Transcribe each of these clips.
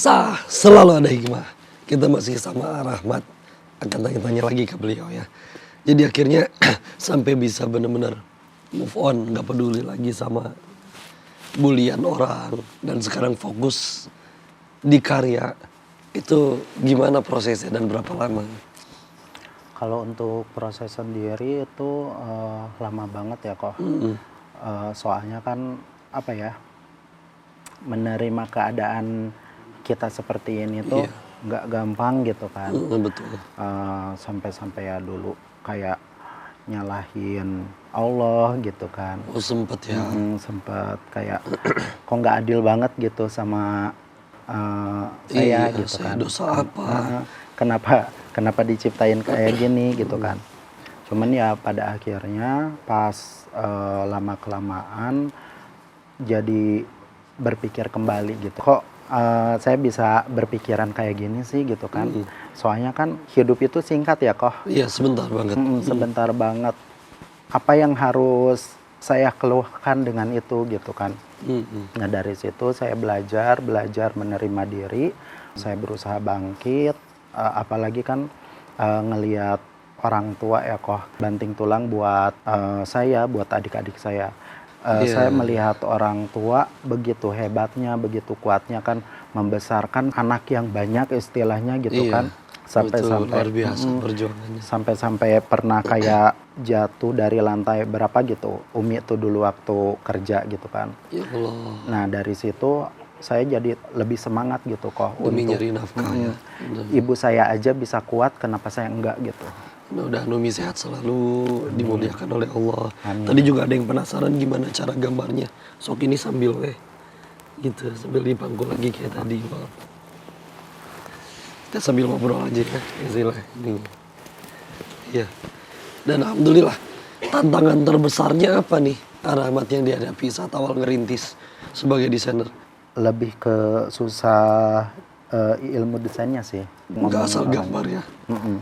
Kisah selalu ada hikmah. Kita masih sama Rahmat, akan tanya-tanya lagi ke beliau ya. Jadi akhirnya sampai bisa benar-benar move on, nggak peduli lagi sama bulian orang, dan sekarang fokus di karya. Itu gimana prosesnya dan berapa lama? Kalau untuk proses sendiri itu lama banget ya kok. Soalnya kan apa ya, menerima keadaan kita seperti ini tuh nggak gampang gitu kan. Betul. Sampai-sampai ya dulu kayak nyalahin Allah gitu kan. Oh sempet ya. Sempet kayak kok nggak adil banget gitu sama saya gitu saya kan. dosa apa? Kenapa diciptain kayak gini gitu kan. Cuman ya pada akhirnya pas lama kelamaan jadi berpikir kembali gitu. Kok saya bisa berpikiran kayak gini sih gitu kan. Soalnya kan hidup itu singkat ya kok. Iya sebentar banget. Sebentar banget. Apa yang harus saya keluhkan dengan itu gitu kan. Nah dari situ saya belajar menerima diri. Saya berusaha bangkit. Apalagi kan ngelihat orang tua ya kok banting tulang buat saya, buat adik-adik saya. Saya melihat orang tua begitu hebatnya, begitu kuatnya kan membesarkan anak yang banyak istilahnya gitu kan. Sampai-sampai luar biasa perjuangannya. Sampai-sampai pernah kayak jatuh dari lantai berapa gitu. Umi tuh dulu waktu kerja gitu kan. Ya Allah. Nah dari situ saya jadi lebih semangat gitu kok. Demi nyari nafkah ya. Ibu saya aja bisa kuat, kenapa saya enggak gitu. Mudah Numi sehat selalu, dimuliakan oleh Allah. Amin. Tadi juga ada yang penasaran gimana cara gambarnya. Sok ini sambil gitu, sambil dipangku lagi kayak tadi. Kita sambil ngobrol aja ya, istilah ini. Iya. Dan alhamdulillah, tantangan terbesarnya apa nih Rahmat yang dihadapi saat awal ngerintis sebagai desainer? Lebih ke susah ilmu desainnya sih. Nggak asal gambar ya.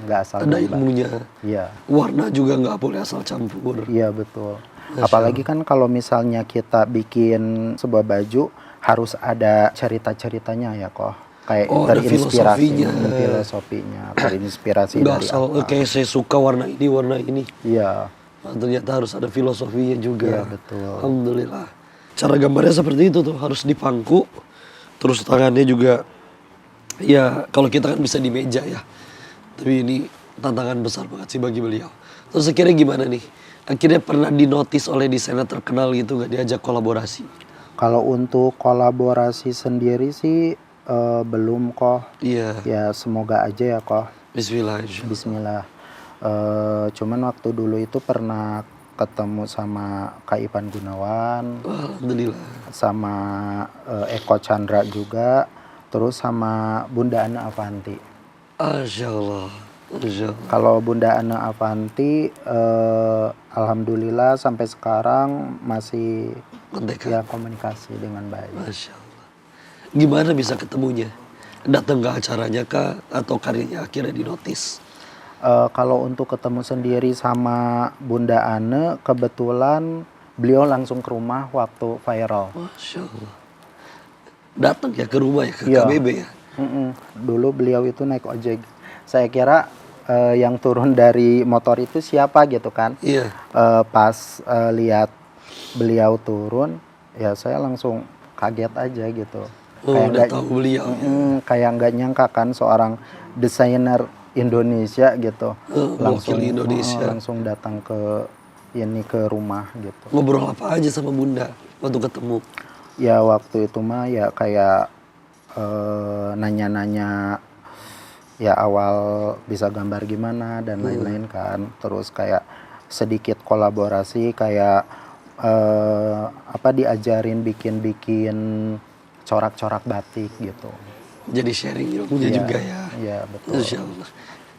Nggak asal Ada gambar. ilmunya. Iya. Warna juga nggak boleh asal campur. Iya betul. Apalagi kan kalau misalnya kita bikin sebuah baju harus ada cerita-ceritanya ya kok. Kayak terinspirasi filosofinya, terinspirasi nggak dari asal apa. kayak saya suka warna ini. Iya. Nah, ternyata harus ada filosofinya juga. Iya betul. Alhamdulillah. Cara gambarnya seperti itu tuh, harus dipangku. Terus tangannya juga, ya kalau kita kan bisa di meja ya. Tapi ini tantangan besar banget sih bagi beliau. Terus akhirnya gimana nih? Akhirnya pernah dinotis oleh desainer terkenal gitu, gak diajak kolaborasi? Kalau untuk kolaborasi sendiri sih belum kok. Iya. Ya semoga aja ya kok. Bismillah. Bismillah. Cuman waktu dulu itu pernah ketemu sama Kak Ipan Gunawan. Alhamdulillah. Sama Eko Chandra juga. Terus sama Bunda Ana Avanti. Masya Allah. Kalau Bunda Ana Avanti, alhamdulillah sampai sekarang masih ya komunikasi dengan baik. Masya Allah. Gimana bisa ketemunya? Datang ke acaranya kah? Atau karyanya akhirnya dinotis? Kalau untuk ketemu sendiri sama Bunda Ana, kebetulan beliau langsung ke rumah waktu viral. Masya Allah. Datang ya ke rumah ya, ke KBB ya? Dulu beliau itu naik ojek. Saya kira yang turun dari motor itu siapa gitu kan. Iya. Pas lihat beliau turun, ya saya langsung kaget aja gitu. Udah tahu beliau. Kayak nggak nyangka kan seorang desainer Indonesia gitu. Langsung datang ke rumah gitu. Ngobrol apa aja sama Bunda waktu ketemu? Ya waktu itu mah ya kayak nanya-nanya ya awal bisa gambar gimana dan lain-lain kan. Terus kayak sedikit kolaborasi kayak diajarin bikin corak-corak batik gitu. Jadi sharing ilmunya juga ya. Iya betul. Insya Allah.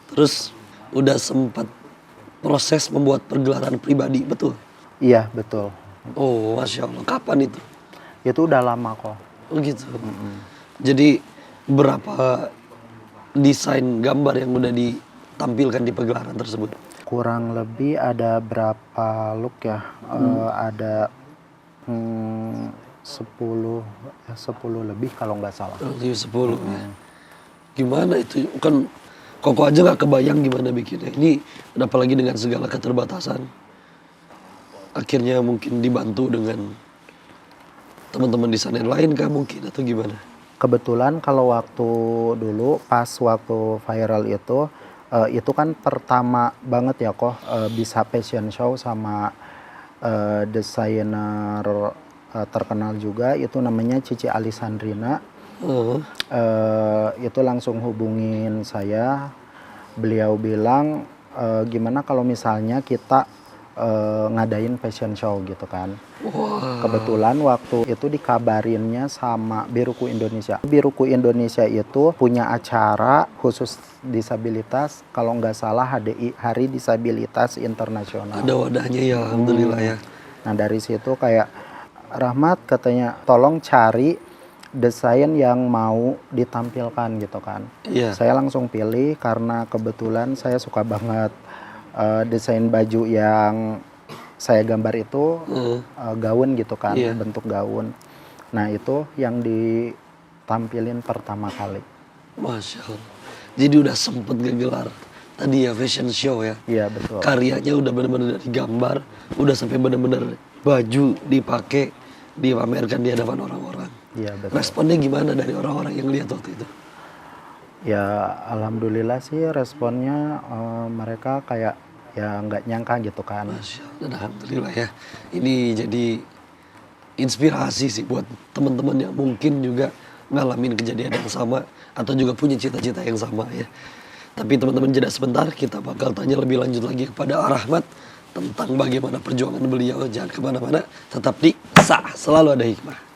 Terus udah sempat proses membuat pergelaran pribadi, betul? Iya betul. Oh Masya Allah. Kapan itu? Itu udah lama kok. Oh gitu. Jadi berapa desain gambar yang udah ditampilkan di pegelaran tersebut? Kurang lebih ada berapa look ya? Ada 10 lebih kalau nggak salah. Berarti 10 ya. Gimana itu? Kan Koko aja nggak kebayang gimana bikinnya. Ini apalagi dengan segala keterbatasan. Akhirnya mungkin dibantu dengan teman-teman desainer lain kah mungkin atau gimana? Kebetulan kalau waktu dulu pas waktu viral itu kan pertama banget ya kok bisa fashion show sama desainer terkenal juga, itu namanya Cici Alisandrina. Itu langsung hubungin saya, beliau bilang gimana kalau misalnya kita ngadain fashion show gitu kan. Kebetulan waktu itu dikabarinnya sama Biruku Indonesia. Biruku Indonesia itu punya acara khusus disabilitas, kalau nggak salah HDI, Hari Disabilitas Internasional. Ada wadahnya ya, alhamdulillah ya. Nah dari situ kayak Rahmat katanya tolong cari desain yang mau ditampilkan gitu kan. Iya. Saya langsung pilih karena kebetulan saya suka banget desain baju yang saya gambar itu gaun gitu kan, Iya. bentuk gaun. Nah itu yang ditampilin pertama kali. Masya Allah. Jadi udah sempet gelar tadi ya fashion show ya. Iya betul. Karyanya udah bener-bener dari gambar, udah sampai bener-bener baju dipakai, dipamerkan di hadapan orang-orang. Iya betul. Responnya gimana dari orang-orang yang lihat waktu itu? Ya alhamdulillah sih responnya mereka kayak ya nggak nyangka gitu kan. Masya Allah, alhamdulillah ya. Ini jadi inspirasi sih buat teman-teman yang mungkin juga ngalamin kejadian yang sama atau juga punya cita-cita yang sama ya. Tapi teman-teman jeda sebentar, kita bakal tanya lebih lanjut lagi kepada Rahmat tentang bagaimana perjuangan beliau. Jangan kemana-mana, tetap di Sah Selalu Ada Hikmah.